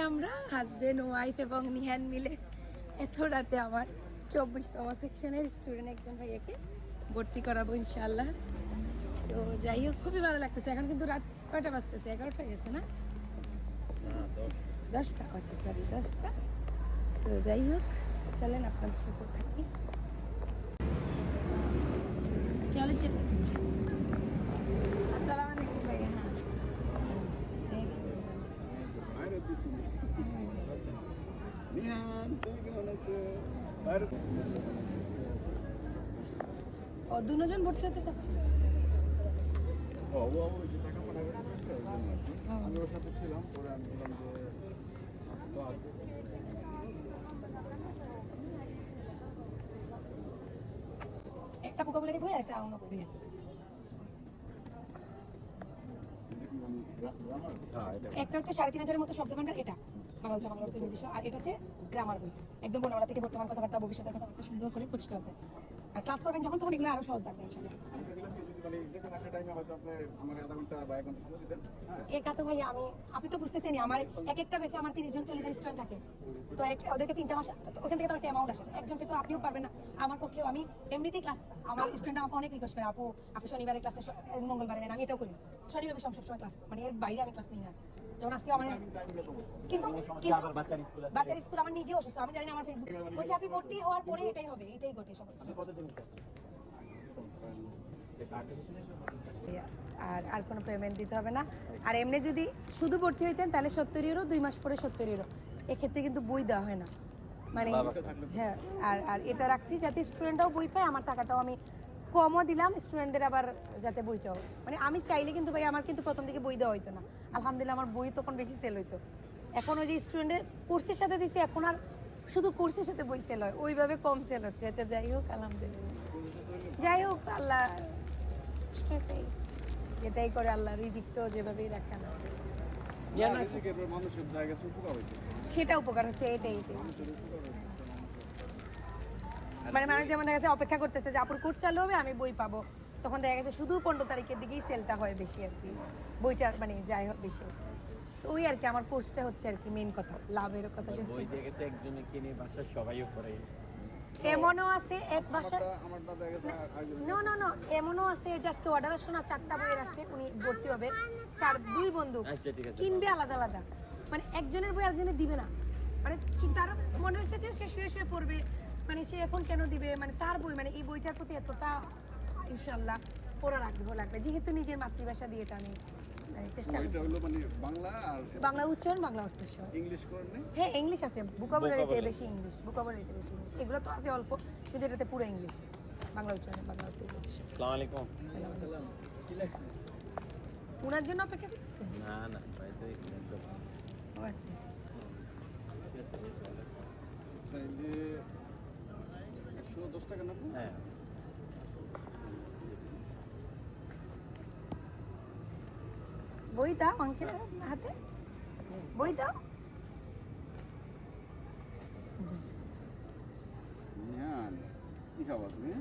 আমরা husband wife এবং নিহান মিলে এত রাতে আমার 24তম সেকশনের স্টুডেন্ট একজন ভাইয়াকে ভর্তি করাবো ইনশাআল্লাহ। তো যাই হোক, খুবই ভালো লাগতেছে। এখন কিন্তু রাত কয়টা বাজতেছে? 11টা হয়ে গেছে না? 10টা, আচ্ছা সরি 10টা। তো যাই হোক, চলেন আপনাদের সাথে থাকি। চলে যেতে। আসসালামু আলাইকুম ভাইয়া। নিহান, তুমি কেমন আছো? ও দুজন ভর্তি হতে চাচ্ছে। ও যে টাকা পাঠাবে আমি ওর সাথে ছিলাম, পরে আমি বললাম যে একটা ভোকাবুলারি বই আর একটা অন্য বই। একটা হচ্ছে 3,500-এর মতো শব্দভাণ্ডার, এটা বাংলা অর্থ নিজস্ব, আর এটা হচ্ছে গ্রামার বই, একদম বর্ণমালা থেকে বর্তমান কথাবার্তা ভবিষ্যতের কথাবার্তা সুন্দর করে পরিষ্কার হবে। আর ক্লাস করবেন যখন তখন এগুলো আরো সহজ থাকবে ইনশাআল্লাহ। একা তো ভাই আপনি তো বুঝতেছেনই, আমার এক একটা বেচে আমার 30 জন 40 জন স্টুডেন্ট থাকে। তো ওদেরকে 3টা মাস ওখান থেকে তো একটা অ্যামাউন্ট আসে, একজনকে তো আপনিও পারবেন না। আমার পক্ষেও আমি এমনিতেই ক্লাস, আমার স্টুডেন্ট আমাকে অনেক রিকোয়েস্ট করে, আপনি শনিবারের ক্লাসটা মঙ্গলবারে নেন। আমি এটাও করি, শনিবার সবসময় ক্লাস, মানে এর বাইরে আমি ক্লাস নিই না। যেমন আজকে আমার কিন্তু বাচ্চার স্কুল, আমার নিজেও অসুস্থ, আমি জানি না। আমার ফেসবুক বলছে আপনি ভর্তি হওয়ার পরে এটাই হবে, এটাই ঘটে সব। আর কোনো পেমেন্ট দিতে হবে না। আর এমনি যদি শুধু ভর্তি হইতেন তাহলে 70 ইউরো, 2 মাস পরে 70 ইউরো। এক্ষেত্রে কিন্তু বই দেওয়া হয় না, মানে হ্যাঁ। আর এটা রাখছি যাতে স্টুডেন্টরাও বই পায়, আমার টাকাটাও আমি কমও দিলাম স্টুডেন্টদের, আবার যাতে বইটাও, মানে আমি চাইলে কিন্তু ভাই আমার কিন্তু প্রথম থেকে বই দেওয়া হইতো না। আলহামদুলিল্লাহ আমার বই তখন বেশি সেল হইতো। এখন ওই যে স্টুডেন্টের কোর্সের সাথে দিচ্ছি, এখন আর শুধু কোর্সের সাথে বই সেল হয়, ওইভাবে কম সেল হচ্ছে। আচ্ছা যাই হোক, আলহামদুলিল্লাহ, যাই হোক, আল্লাহ যেটাই করে আল্লাহ রিজিক তো যেভাবেই রাখে না, সেটা উপকার হচ্ছে। এটাই মানে মানুষ যেমন দেখা যাচ্ছে অপেক্ষা করতেছে যে আপুর কোর্স চালু হবে, আমি বই পাবো, তখন দেখা গেছে শুধু 15 তারিখের দিকেই সেলটা হয় বেশি আর কি, বইটা মানে যাই হোক বেশি। তো ওই আর কি আমার কোর্সটা হচ্ছে আর কি মেইন কথা, লাভের কথা হচ্ছে। এমনও আছে এক বাসা, না এমনও আছে যে আজকে অর্ডার আসলো না, 4টা বইয়ের আসছে, উনি ভর্তি হবে, 2 বন্ধু কিনবে আলাদা আলাদা, মানে একজনের বই আরেকজনের দিবে না, মানে তার মনে হয়েছে যে সে শুয়ে শুয়ে পড়বে, মানে সে এখন কেন দিবে, মানে তার বই, মানে এই বইটার প্রতি এতটা ইনশাআল্লাহ পড়ার আগ্রহ লাগবে, যেহেতু নিজের মাতৃভাষা দিয়ে এটা আমি মানে চেষ্টা করছি। বাংলা উচ্চারণ, বাংলা অর্থ সহ। হ্যাঁ ইংলিশ আছে, ভোকাবুলারিতে বেশি ইংলিশ, এগুলো তো আছে অল্প, কিন্তু এটাতে পুরো ইংলিশ, বাংলা উচ্চারণ, বাংলা অর্থ। আসসালামু আলাইকুম। ওনার জন্য অপেক্ষা করতেছেন? না ও আচ্ছা, তাইলে 110 টাকা না? হ্যাঁ, বই দাও আঙ্কেল হাতে, বই দাও। নিহান, কি খাওয়া তুমি?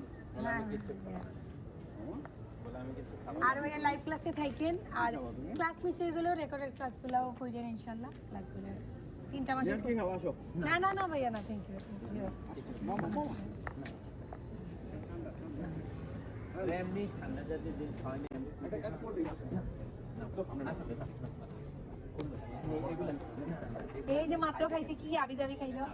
আর ওই লাইভ ক্লাসে থাকেন, আর ক্লাস মিস হয়ে গেলেও রেকর্ডেড ক্লাসগুলোও কইরেন ইনশাআল্লাহ। ক্লাসগুলো 3টা মাসের কি খাওয়া আসো? না ভাইয়া না, থ্যাংক ইউ। এমনি ঠান্ডা জাতীয় জিনিস হয় না। এই যে মাত্র খাইছি, কি আবি যাবি খাইলো।